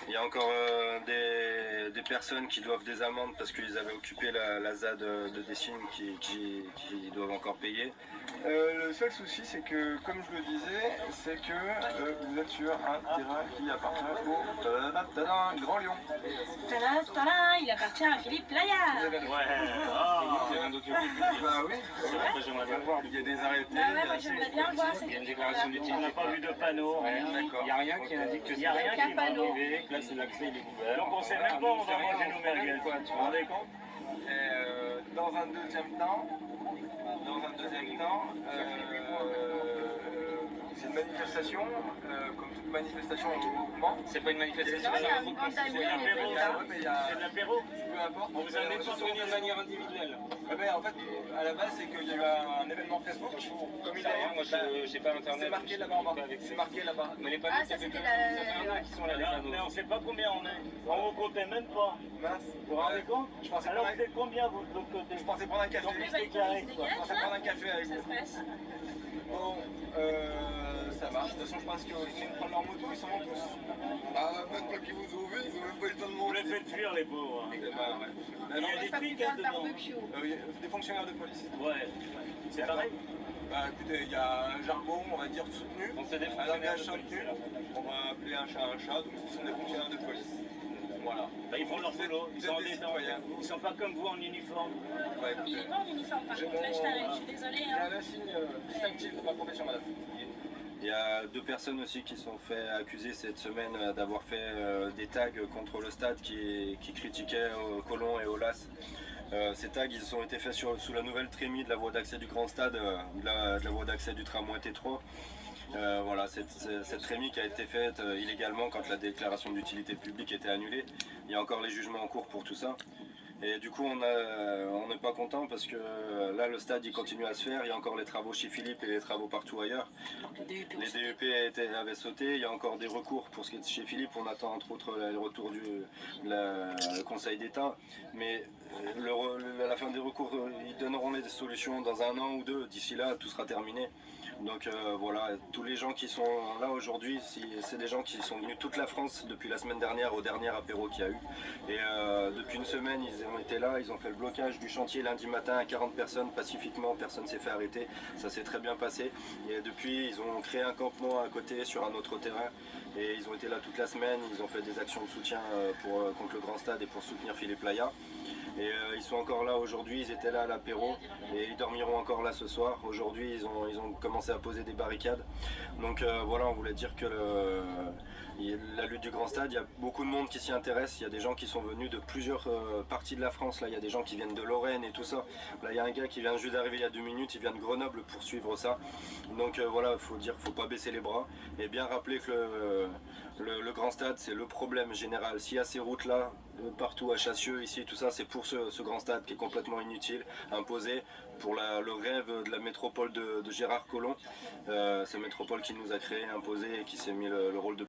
Il y a encore des personnes qui doivent des amendes parce qu'ils avaient occupé la ZAD de Dessines qui doivent encore payer. Le seul souci, c'est que, comme je le disais, c'est que vous êtes sur un terrain qui appartient au Grand Lyon. Il appartient à Philippe Playa. C'est un document. Bah oui, c'est vrai, j'aimerais bien voir. Il y a des arrêtés. Bah ouais, moi j'aimerais bien le voir. Il y a une déclaration d'utilité. On n'a pas vu de panneau. D'accord. Il n'y a rien qui indique que c'est aucun panneau. privé, que là c'est l'accès il est ouvert. Donc on sait même pas où on va manger nos merguez. Tu vous rendez compte? Dans un deuxième temps, c'est une manifestation, comme toute manifestation au mouvement. C'est pas une manifestation, Non, il y a un mouvement d'amour, c'est de l'apéro. Peu importe. On vous a invité tous venir de manière individuelle. En fait, à la base, c'est qu'il y a eu un événement Facebook. Comme il a Moi je sais pas internet. c'est marqué là-bas en bas. C'est marqué là-bas. Mais les Ah, panneaux, ça c'était ça fait un an qu'ils sont là, les panneaux. Mais on sait pas combien on est. On ne comptait même pas. Mince. Vous vous rendez compte? Je pensais Alors prendre vous êtes combien vous de l'autre côté? Je pensais prendre un café. Donc, Mais c'est bah, il carré, se quoi. Je pensais dégage, prendre un café avec ça vous. se passe. Bon, ça marche. De toute façon, je pense qu'ils vont prendre leur moto, ils s'en vont tous. Ah, même pas qu'ils vous ont ouvert, ils ont même pas eu le temps de Vous monter. les faites fuir les pauvres. Ouais. Il y a des flics dedans. Des fonctionnaires de police. Ouais. C'est pareil. Bah écoutez, il y a un jargon, on va dire, soutenu. Donc c'est des Un fonctionnaires langage de police, soutenu. là. On va appeler un chat, donc ce sont des fonctionnaires de police. Voilà. Bah, ils font leur boulot, ils sont en des détente. citoyens. Ils sont pas comme vous en uniforme. Bah Il écoutez, est pas en uniforme par j'ai contre, là je mon- t'arrête, je suis désolée. il y a un signe distinctif de ma profession, madame. Il y a 2 personnes aussi qui sont fait accuser cette semaine d'avoir fait des tags contre le stade qui critiquaient Colomb et Aulas. Ces tags ils ont été faits sous la nouvelle trémie de la voie d'accès du grand stade, de la voie d'accès du tramway T3. Voilà, cette trémie qui a été faite illégalement quand la déclaration d'utilité publique était annulée. Il y a encore les jugements en cours pour tout ça. Et du coup on n'est pas content parce que là le stade il continue à se faire, il y a encore les travaux chez Philippe et les travaux partout ailleurs. Les DEP avaient sauté, il y a encore des recours pour ce qui est chez Philippe, on attend entre autres le retour du Conseil d'État. Mais à la fin des recours, ils donneront des solutions dans 1 an ou 2, d'ici là tout sera terminé. Donc voilà, tous les gens qui sont là aujourd'hui, c'est des gens qui sont venus toute la France depuis la semaine dernière au dernier apéro qu'il y a eu. Et depuis une semaine, ils ont été là, ils ont fait le blocage du chantier lundi matin à 40 personnes pacifiquement, personne ne s'est fait arrêter, ça s'est très bien passé. Et depuis, ils ont créé un campement à côté sur un autre terrain et ils ont été là toute la semaine, ils ont fait des actions de soutien contre le Grand Stade et pour soutenir Philippe Playa. Et ils sont encore là aujourd'hui, ils étaient là à l'apéro et ils dormiront encore là ce soir. Aujourd'hui ils ont commencé à poser des barricades. Donc voilà, on voulait dire que la lutte du Grand Stade, il y a beaucoup de monde qui s'y intéresse. Il y a des gens qui sont venus de plusieurs parties de la France. Là, il y a des gens qui viennent de Lorraine et tout ça. Là, il y a un gars qui vient juste d'arriver il y a 2 minutes, il vient de Grenoble pour suivre ça. Donc voilà, il faut pas baisser les bras et bien rappeler que le Grand Stade, c'est le problème général. S'il y a ces routes-là, partout à Chassieux, ici, tout ça, c'est pour ce Grand Stade qui est complètement inutile, imposé pour le rêve de la métropole de Gérard Collomb. Cette métropole qui nous a créé, imposé et qui s'est mis le rôle de